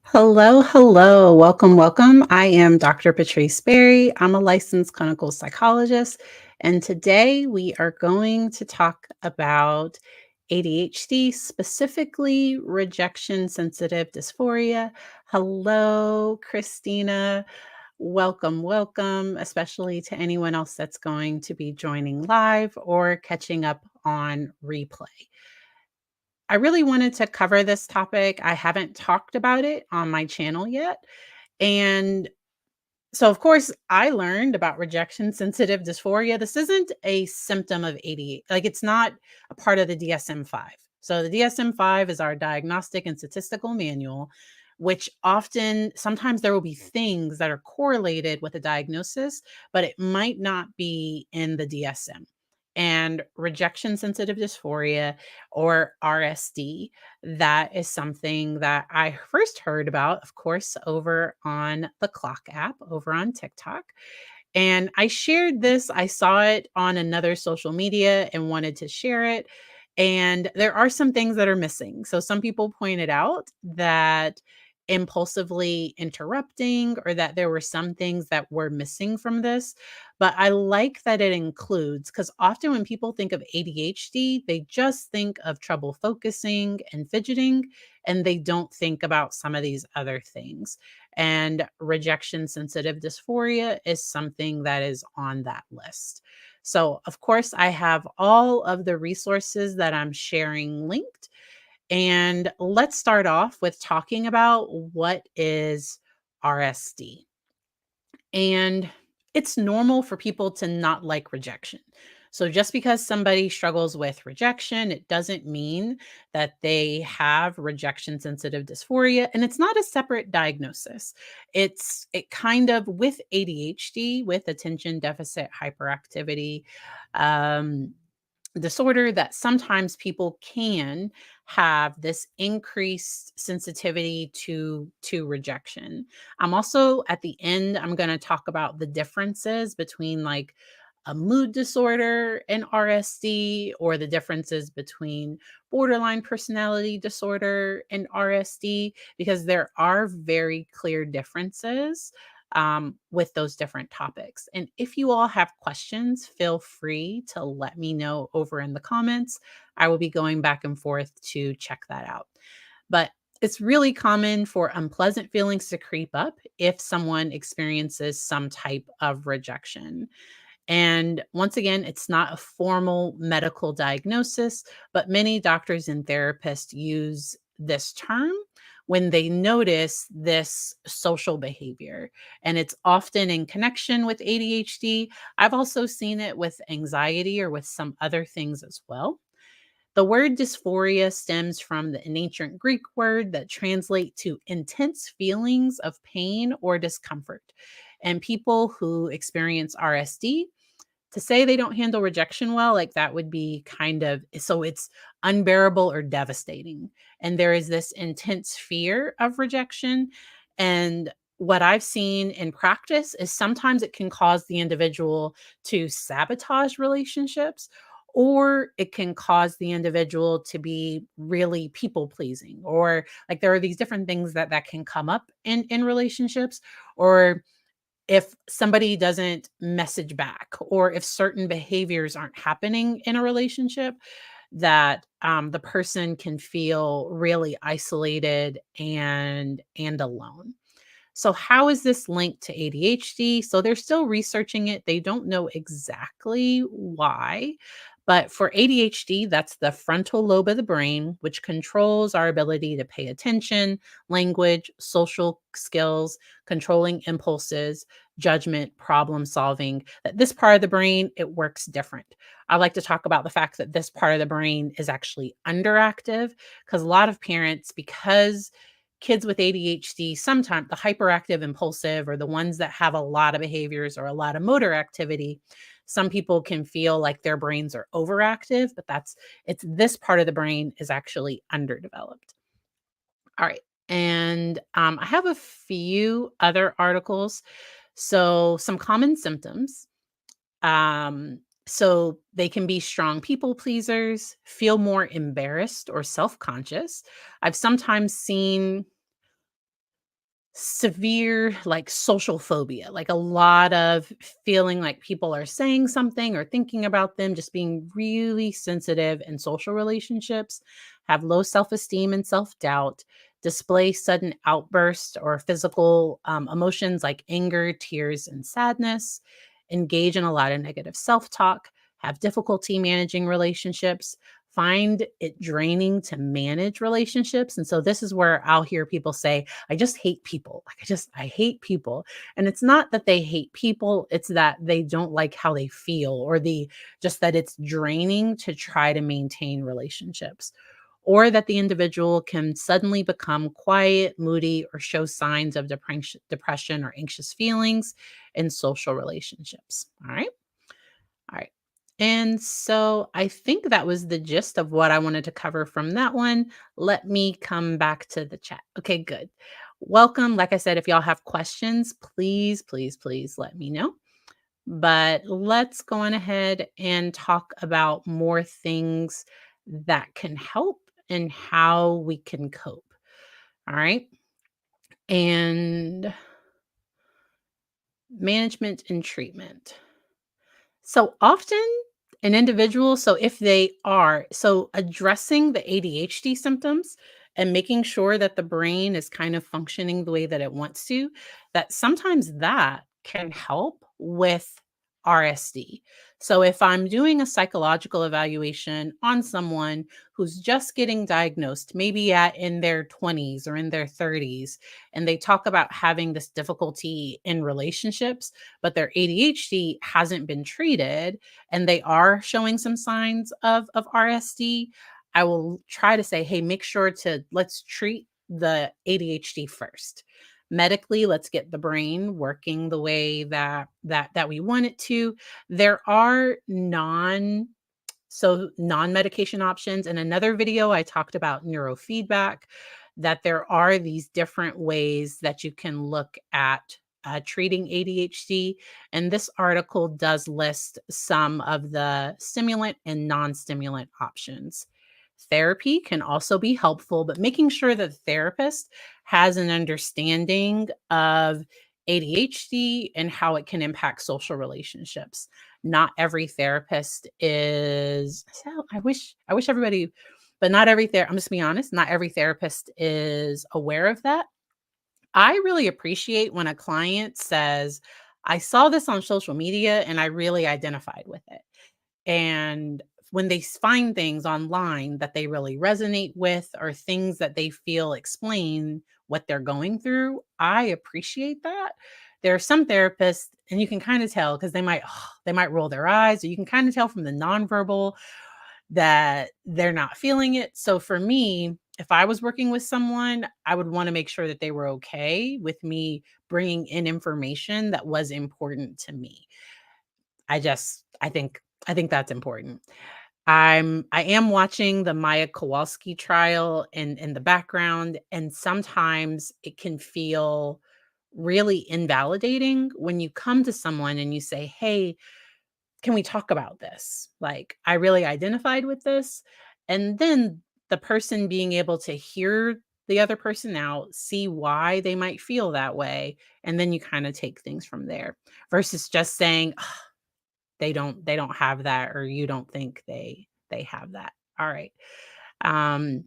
Hello, hello. Welcome, welcome. I am Dr. Patrice Berry. I'm a licensed clinical psychologist, and today we are going to talk about ADHD, specifically rejection sensitive dysphoria. Hello, Christina. Welcome, welcome, especially to anyone else that's going to be joining live or catching up on replay. I really wanted to cover this topic. I haven't talked about it on my channel yet. And so, of course, I learned about rejection sensitive dysphoria. This isn't a symptom of ADHD, like, it's not a part of the DSM 5. So, the DSM 5 is our diagnostic and statistical manual, which sometimes there will be things that are correlated with a diagnosis, but it might not be in the DSM. And rejection sensitive dysphoria, or RSD, that is something that I first heard about, of course, over on the Clock app over on TikTok. And I shared this. I saw it on another social media and wanted to share it. And there are some things that are missing. So some people pointed out that impulsively interrupting, or that there were some things that were missing from this. But I like that it includes, because often when people think of ADHD, they just think of trouble focusing and fidgeting, and they don't think about some of these other things. And rejection sensitive dysphoria is something that is on that list. So, of course, I have all of the resources that I'm sharing linked. And let's start off with talking about what is RSD. And it's normal for people to not like rejection. So just because somebody struggles with rejection, it doesn't mean that they have rejection sensitive dysphoria. And it's not a separate diagnosis. It kind of, with ADHD, with attention deficit hyperactivity um, disorder, that sometimes people can have this increased sensitivity to rejection. I'm also, at the end, I'm going to talk about the differences between, like, a mood disorder and RSD, or the differences between borderline personality disorder and RSD, because there are very clear differences with those different topics. And if you all have questions, feel free to let me know over in the comments. I will be going back and forth to check that out. But it's really common for unpleasant feelings to creep up if someone experiences some type of rejection. And once again, it's not a formal medical diagnosis, but many doctors and therapists use this term when they notice this social behavior. And it's often in connection with ADHD. I've also seen it with anxiety or with some other things as well. The word dysphoria stems from an ancient Greek word that translates to intense feelings of pain or discomfort. And people who experience RSD, to say they don't handle rejection well, like, that would be kind of, so it's unbearable or devastating. And there is this intense fear of rejection. And what I've seen in practice is sometimes it can cause the individual to sabotage relationships, or it can cause the individual to be really people pleasing, or, like, there are these different things that can come up in relationships. Or if somebody doesn't message back, or if certain behaviors aren't happening in a relationship, that the person can feel really isolated and alone. So how is this linked to ADHD? So they're still researching it. They don't know exactly why. But for ADHD, that's the frontal lobe of the brain, which controls our ability to pay attention, language, social skills, controlling impulses, judgment, problem solving. That this part of the brain, it works different. I like to talk about the fact that this part of the brain is actually underactive, because a lot of parents, because kids with ADHD, sometimes the hyperactive impulsive, or the ones that have a lot of behaviors or a lot of motor activity, some people can feel like their brains are overactive, but it's this part of the brain is actually underdeveloped. All right. And I have a few other articles. So, some common symptoms. Um, so they can be strong people pleasers, feel more embarrassed or self conscious. I've sometimes seen severe like social phobia, like a lot of feeling like people are saying something or thinking about them, just being really sensitive in social relationships, have low self-esteem and self-doubt, display sudden outbursts or physical emotions like anger, tears, and sadness, engage in a lot of negative self-talk, have difficulty managing relationships, find it draining to manage relationships. And so this is where I'll hear people say, I just hate people. Like I hate people. And it's not that they hate people, it's that they don't like how they feel, or the just that it's draining to try to maintain relationships. Or that the individual can suddenly become quiet, moody, or show signs of depression or anxious feelings in social relationships. All right. All right. And so I think that was the gist of what I wanted to cover from that one. Let me come back to the chat. Okay, good. Welcome. Like I said, if y'all have questions, please, please, please let me know. But let's go on ahead and talk about more things that can help and how we can cope. All right. And management and treatment. So often an individual, so if they are, so addressing the ADHD symptoms and making sure that the brain is kind of functioning the way that it wants to, that sometimes that can help with RSD. So if I'm doing a psychological evaluation on someone who's just getting diagnosed, maybe at in their 20s or in their 30s, and they talk about having this difficulty in relationships, but their ADHD hasn't been treated and they are showing some signs of RSD, I will try to say, hey, make sure to let's treat the ADHD first. Medically, let's get the brain working the way that we want it to. There are non-medication options. In another video, I talked about neurofeedback, that there are these different ways that you can look at treating ADHD. And this article does list some of the stimulant and non stimulant options. Therapy can also be helpful, but making sure that the therapist has an understanding of ADHD and how it can impact social relationships. Not every therapist is so I wish everybody, but not every I'm just being honest, not every therapist is aware of that. I really appreciate when a client says, I saw this on social media and I really identified with it. And when they find things online that they really resonate with, or things that they feel explain what they're going through, I appreciate that. There are some therapists, and you can kind of tell because they might roll their eyes, or you can kind of tell from the nonverbal that they're not feeling it. So for me, if I was working with someone, I would want to make sure that they were okay with me bringing in information that was important to me. I think that's important. I am watching the Maya Kowalski trial in the background, and sometimes it can feel really invalidating when you come to someone and you say, "Hey, can we talk about this? Like, I really identified with this." And then the person being able to hear the other person out, see why they might feel that way, and then you kind of take things from there versus just saying, they don't have that, or you don't think they have that. All right. Um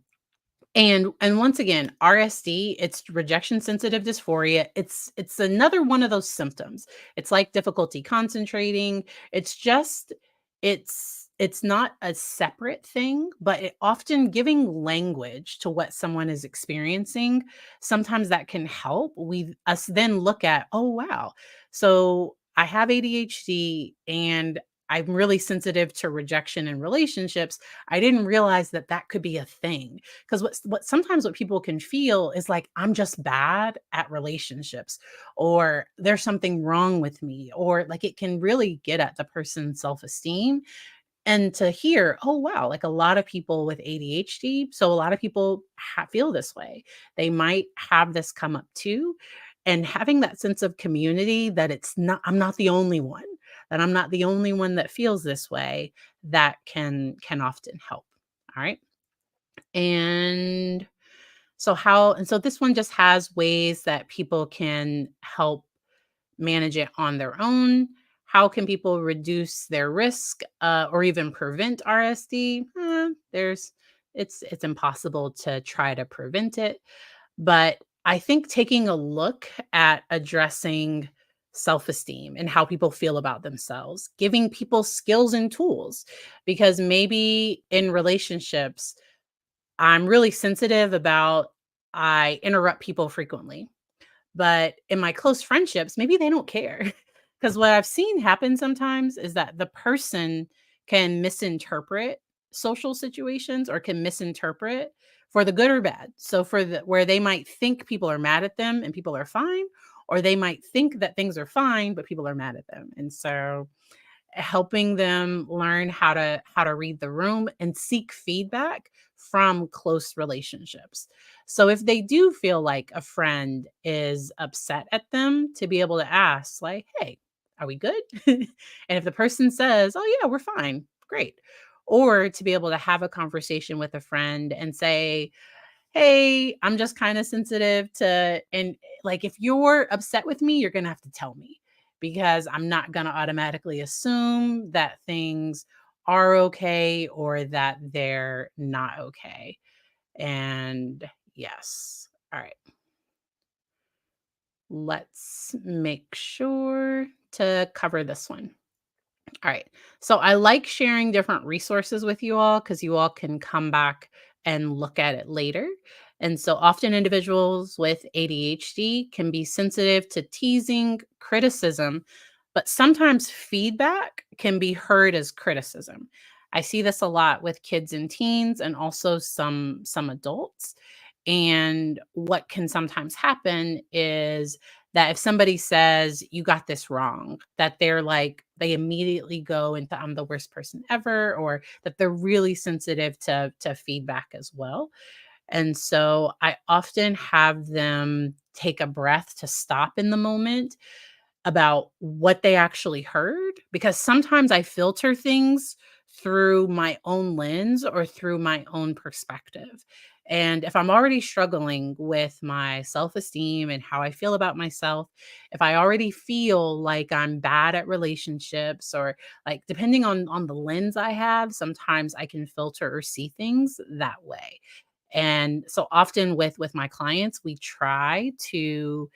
and once again, RSD, it's rejection sensitive dysphoria. It's another one of those symptoms. It's like difficulty concentrating. It's just it's not a separate thing, but it often giving language to what someone is experiencing, sometimes that can help. We us then look at, oh wow. So I have ADHD and I'm really sensitive to rejection in relationships. I didn't realize that that could be a thing. Because what people can feel is like, I'm just bad at relationships, or there's something wrong with me, or like it can really get at the person's self-esteem. And to hear, oh wow, like a lot of people with ADHD, so a lot of people feel this way. They might have this come up too. And having that sense of community, that I'm not the only one. that I'm not the only one that feels this way, that can often help. All right. And so this one just has ways that people can help manage it on their own. How can people reduce their risk or even prevent RSD? It's impossible to try to prevent it, but I think taking a look at addressing self-esteem and how people feel about themselves, giving people skills and tools, because maybe in relationships I'm really sensitive about I interrupt people frequently. But in my close friendships, maybe they don't care. Because what I've seen happen sometimes is that the person can misinterpret social situations or can misinterpret for the good or bad. So for the where they might think people are mad at them and people are fine, or they might think that things are fine, but people are mad at them. And so helping them learn how to read the room and seek feedback from close relationships. So if they do feel like a friend is upset at them, to be able to ask like, "Hey, are we good?" And if the person says, "Oh yeah, we're fine." Great. Or to be able to have a conversation with a friend and say, "Hey, I'm just kinda sensitive to," and, like, if you're upset with me, you're gonna have to tell me, because I'm not gonna automatically assume that things are okay or that they're not okay. And yes. Alright. Let's make sure to cover this one. All right. So I like sharing different resources with you all because you all can come back and look at it later. And so often individuals with ADHD can be sensitive to teasing, criticism, but sometimes feedback can be heard as criticism. I see this a lot with kids and teens and also some adults. And what can sometimes happen is that if somebody says, "You got this wrong," that they immediately go into, "I'm the worst person ever," or that they're really sensitive to feedback as well. And so I often have them take a breath to stop in the moment about what they actually heard, because sometimes I filter things through my own lens or through my own perspective. And if I'm already struggling with my self esteem and how I feel about myself, if I already feel like I'm bad at relationships, or like depending on the lens I have, sometimes I can filter or see things that way. And so often with my clients, we try to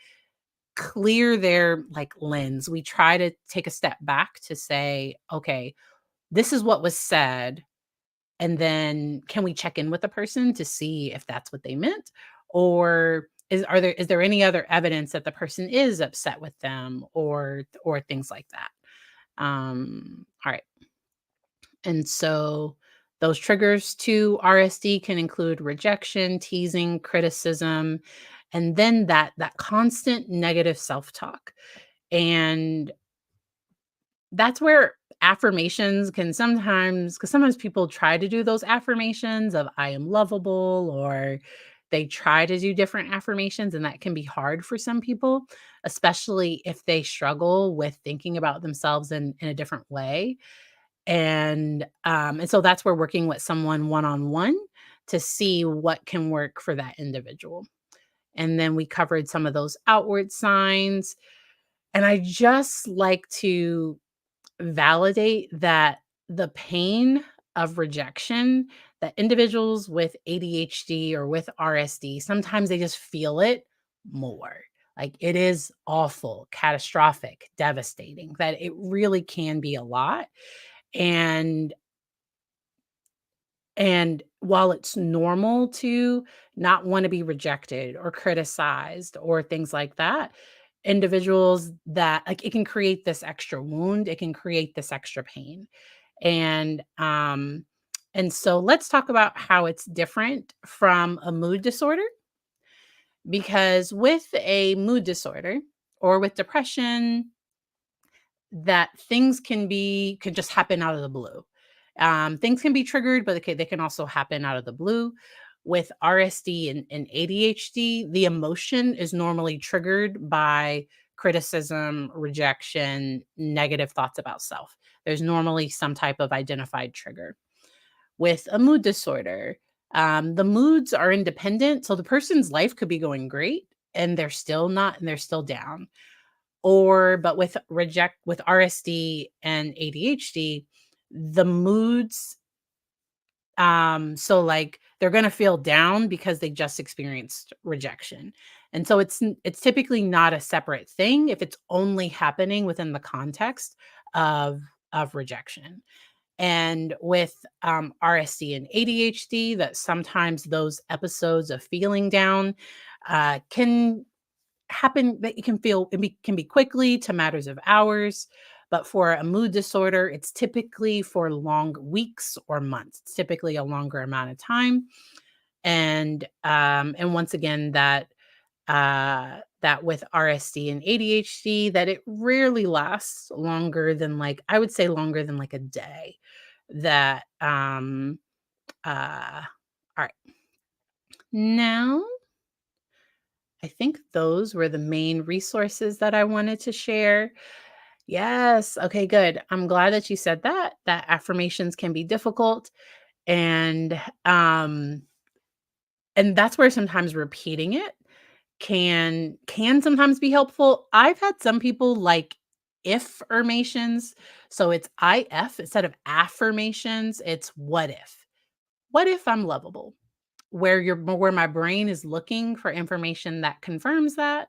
clear their like lens. We try to take a step back to say, okay, this is what was said. And then can we check in with the person to see if that's what they meant? Or is there any other evidence that the person is upset with them, or things like that? All right. And so those triggers to RSD can include rejection, teasing, criticism, and then that constant negative self-talk. And that's where affirmations can sometimes, because sometimes people try to do those affirmations of "I am lovable," or they try to do different affirmations, and that can be hard for some people, especially if they struggle with thinking about themselves in a different way. And so that's where working with someone one-on-one to see what can work for that individual. And then we covered some of those outward signs. And I just like to validate that the pain of rejection, that individuals with ADHD or with RSD, sometimes they just feel it more. Like it is awful, catastrophic, devastating, that it really can be a lot. And and while it's normal to not want to be rejected or criticized or things like that, individuals that like it can create this extra wound, it can create this extra pain. And so let's talk about how it's different from a mood disorder, because with a mood disorder or with depression, that things can just happen out of the blue. Things can be triggered, but they can also happen out of the blue. With RSD and ADHD, the emotion is normally triggered by criticism, rejection, negative thoughts about self. There's normally some type of identified trigger. With a mood disorder, the moods are independent. So the person's life could be going great and they're still not, and they're still down. But with RSD and ADHD, the moods, so like they're gonna feel down because they just experienced rejection. And so it's typically not a separate thing if it's only happening within the context of rejection. And with RSD and ADHD, that sometimes those episodes of feeling down can happen, that you can feel can be quickly to matters of hours. But for a mood disorder, it's typically for long weeks or months. It's typically a longer amount of time. And once again, that with RSD and ADHD, that it rarely lasts longer than, like, I would say longer than like a day. That all right. Now I think those were the main resources that I wanted to share. Yes. Okay, good. I'm glad that you said that affirmations can be difficult, and um and that's where sometimes repeating it can sometimes be helpful. I've had some people like if-irmations, so it's IF instead of affirmations, it's what if. What if I'm lovable? Where my brain is looking for information that confirms that,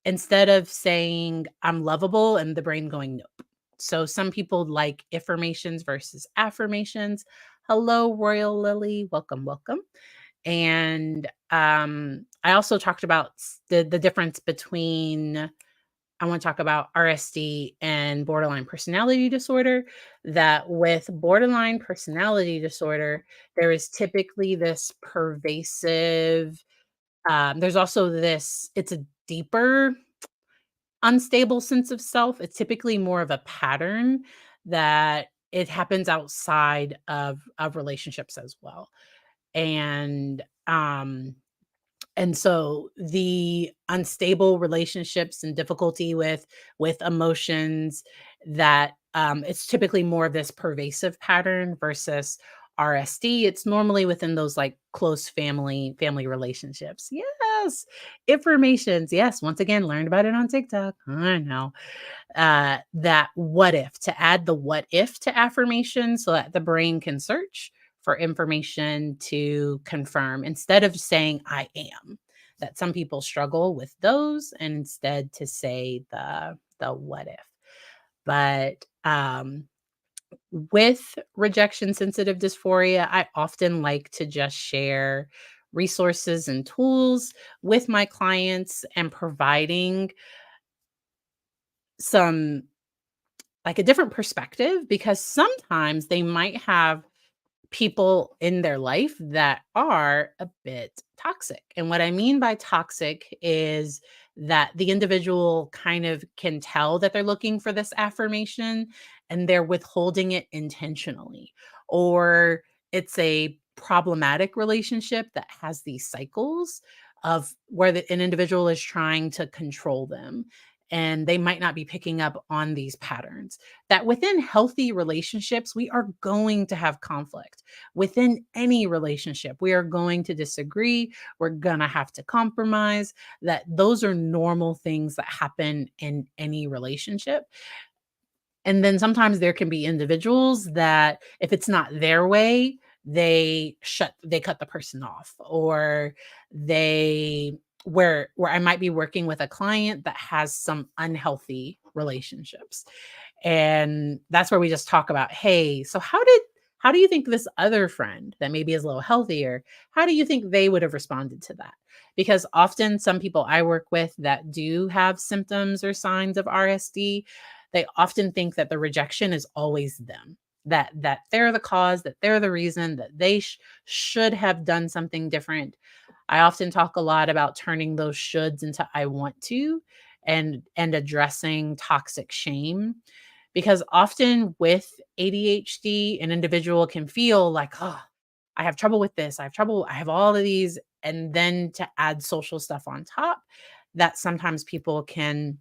instead of saying I'm lovable and the brain going nope. So some people like affirmations versus affirmations. Hello, Royal Lily. Welcome, welcome. And I also talked about the difference between, I want to talk about RSD and borderline personality disorder. That with borderline personality disorder, there is typically this pervasive, there's also this, it's a deeper, unstable sense of self. It's typically more of a pattern that it happens outside of relationships as well. And and so the unstable relationships and difficulty with emotions, that it's typically more of this pervasive pattern versus RSD. It's normally within those like close family relationships. Yes. Informations. Yes. Once again, learned about it on TikTok. I know. That what if, to add the what if to affirmation so that the brain can search for information to confirm instead of saying I am. That some people struggle with those, and instead to say the what if. But with rejection sensitive dysphoria, I often like to just share resources and tools with my clients, and providing some, like, a different perspective, because sometimes they might have people in their life that are a bit toxic. And what I mean by toxic is that the individual kind of can tell that they're looking for this affirmation and they're withholding it intentionally. Or it's a problematic relationship that has these cycles of where an individual is trying to control them. And they might not be picking up on these patterns. That within healthy relationships, we are going to have conflict. Within any relationship, we are going to disagree. We're going to have to compromise. That those are normal things that happen in any relationship. And then sometimes there can be individuals that if it's not their way, they cut the person off, or they where I might be working with a client that has some unhealthy relationships. And that's where we just talk about, hey, so how do you think this other friend that maybe is a little healthier, how do you think they would have responded to that? Because often some people I work with that do have symptoms or signs of RSD, they often think that the rejection is always them. That they're the cause, that they're the reason, that they should have done something different. I often talk a lot about turning those shoulds into I want to, and addressing toxic shame, because often with ADHD, an individual can feel like, oh, I have trouble with this. I have trouble. I have all of these. And then to add social stuff on top, that sometimes people can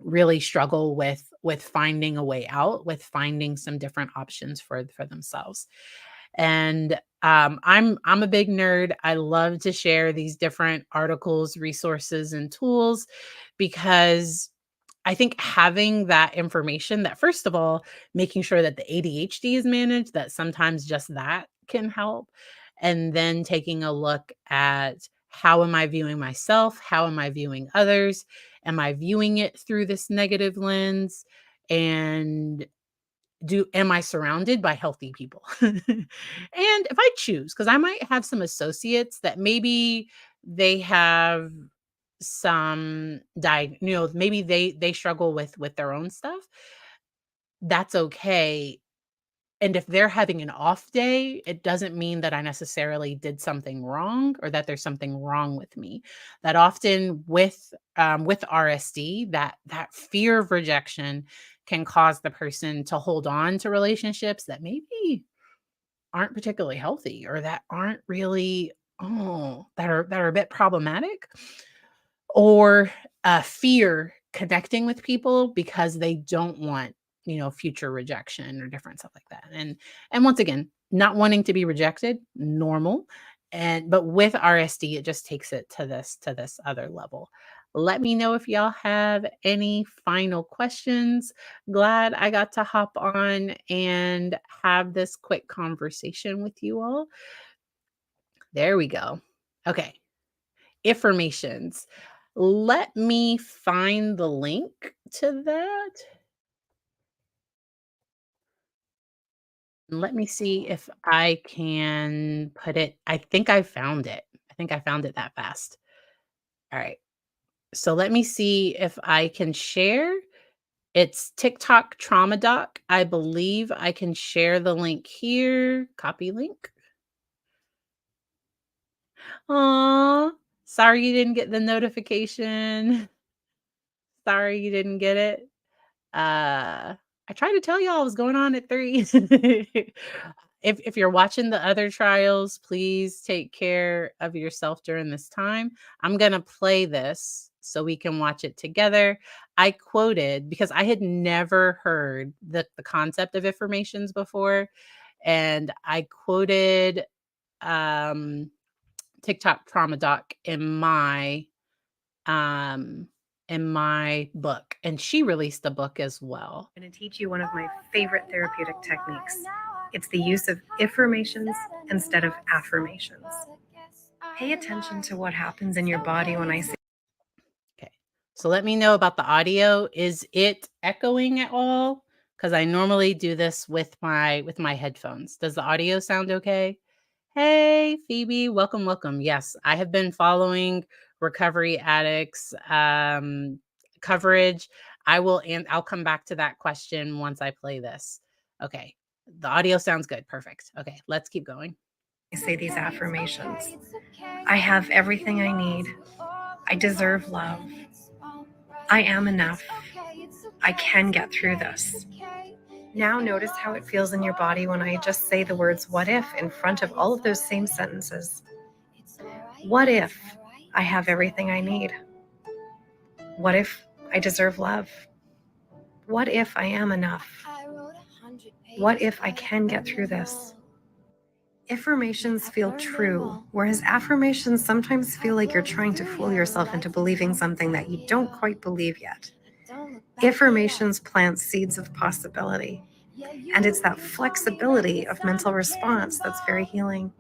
really struggle with finding a way out, with finding some different options for themselves. And I'm a big nerd. I love to share these different articles, resources, and tools because I think having that information, that first of all, making sure that the ADHD is managed, that sometimes just that can help. And then taking a look at how am I viewing myself? How am I viewing others? Am I viewing it through this negative lens? And do am I surrounded by healthy people? And if I choose, because I might have some associates that maybe they have some maybe they struggle with their own stuff. That's okay. And if they're having an off day, it doesn't mean that I necessarily did something wrong or that there's something wrong with me. That often with RSD, that fear of rejection can cause the person to hold on to relationships that maybe aren't particularly healthy or that aren't really that are a bit problematic, or fear connecting with people because they don't want future rejection or different stuff like that. And once again, not wanting to be rejected, normal. But with RSD, it just takes it to this other level. Let me know if y'all have any final questions. Glad I got to hop on and have this quick conversation with you all. There we go. Okay, affirmations. Let me find the link to that. Let me see if I can put it. I think I found it. I think I found it that fast. All right. So let me see if I can share. It's TikTok Trauma Doc. I believe I can share the link here. Copy link. Aw, sorry you didn't get the notification. Sorry you didn't get it. I tried to tell y'all what was going on at 3. If you're watching the other trials, please take care of yourself during this time. I'm gonna play this so we can watch it together. I quoted because I had never heard the concept of affirmations before, and I quoted um, TikTok Trauma Doc um, in my book, and she released a book as well. I'm going to teach you one of my favorite therapeutic techniques. It's the use of affirmations instead of affirmations. Pay attention to what happens in your body when I say. Okay. So let me know about the audio. Is it echoing at all? Because I normally do this with my headphones. Does the audio sound okay? Hey, Phoebe, welcome, welcome. Yes, I have been following Recovery Addicts coverage. And I'll come back to that question once I play this. Okay. The audio sounds good. Perfect. Okay, let's keep going. I say these affirmations. I have everything I need. I deserve love. I am enough. I can get through this. Now notice how it feels in your body when I just say the words what if in front of all of those same sentences. What if I have everything I need? What if I deserve love? What if I am enough? What if I can get through this? Affirmations feel true, whereas affirmations sometimes feel like you're trying to fool yourself into believing something that you don't quite believe yet. Affirmations plant seeds of possibility, and it's that flexibility of mental response that's very healing.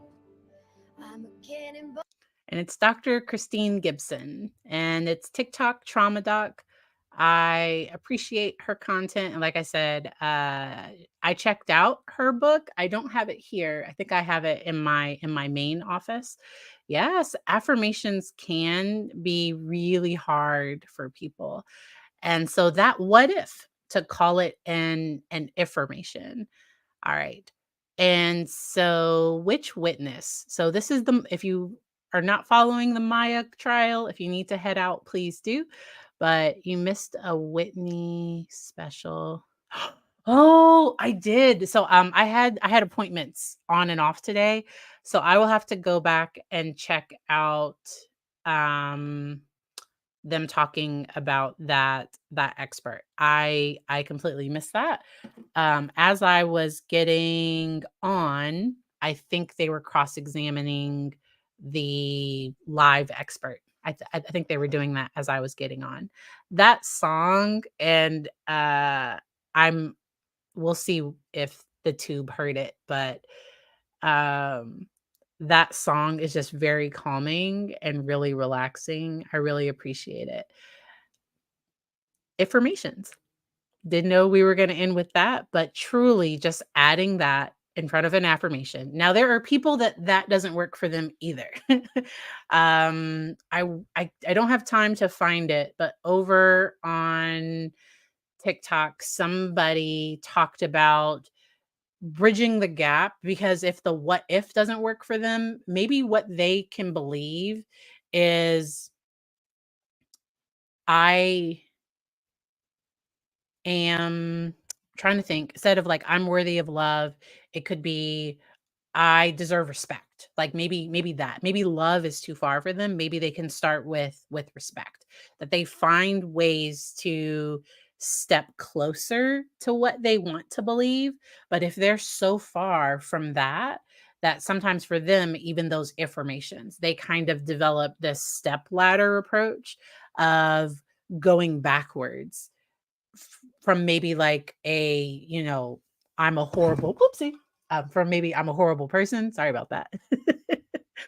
And it's Dr. Christine Gibson, and it's TikTok Trauma Doc. I appreciate her content, and like I said, I checked out her book. I don't have it here. I think I have it in my main office. Yes, affirmations can be really hard for people, and so that what if to call it an affirmation. All right. And so which witness? So this is if you are not following the Maya trial, if you need to head out, please do. But you missed a Whitney special. Oh, I did. So I had appointments on and off today. So I will have to go back and check out um them talking about that expert. I completely missed that. As I was getting on, I think they were cross-examining the live expert. I think they were doing that as I was getting on. That song, and, I'm we'll see if the tube heard it, but, um, that song is just very calming and really relaxing. I really appreciate it. Affirmations. Didn't know we were gonna end with that, but truly just adding that in front of an affirmation. Now, there are people that doesn't work for them either. I don't have time to find it, but over on TikTok, somebody talked about bridging the gap, because if the what if doesn't work for them, maybe what they can believe is, I am trying to think, instead of like I'm worthy of love, it could be I deserve respect. Like maybe that. Maybe love is too far for them. Maybe they can start with respect. That they find ways to step closer to what they want to believe, but if they're so far from that, that sometimes for them, even those affirmations, they kind of develop this step ladder approach of going backwards from maybe like I'm a horrible whoopsie, from maybe I'm a horrible person. Sorry about that.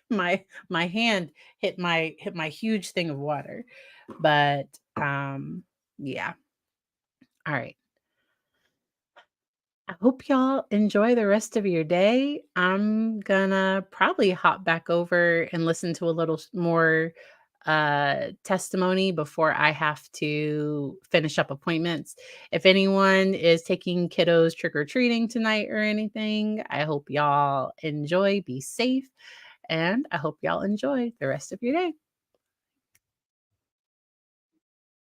My hand hit my huge thing of water. But yeah. All right. I hope y'all enjoy the rest of your day. I'm gonna probably hop back over and listen to a little more testimony before I have to finish up appointments. If anyone is taking kiddos trick or treating tonight or anything, I hope y'all enjoy, be safe, and I hope y'all enjoy the rest of your day.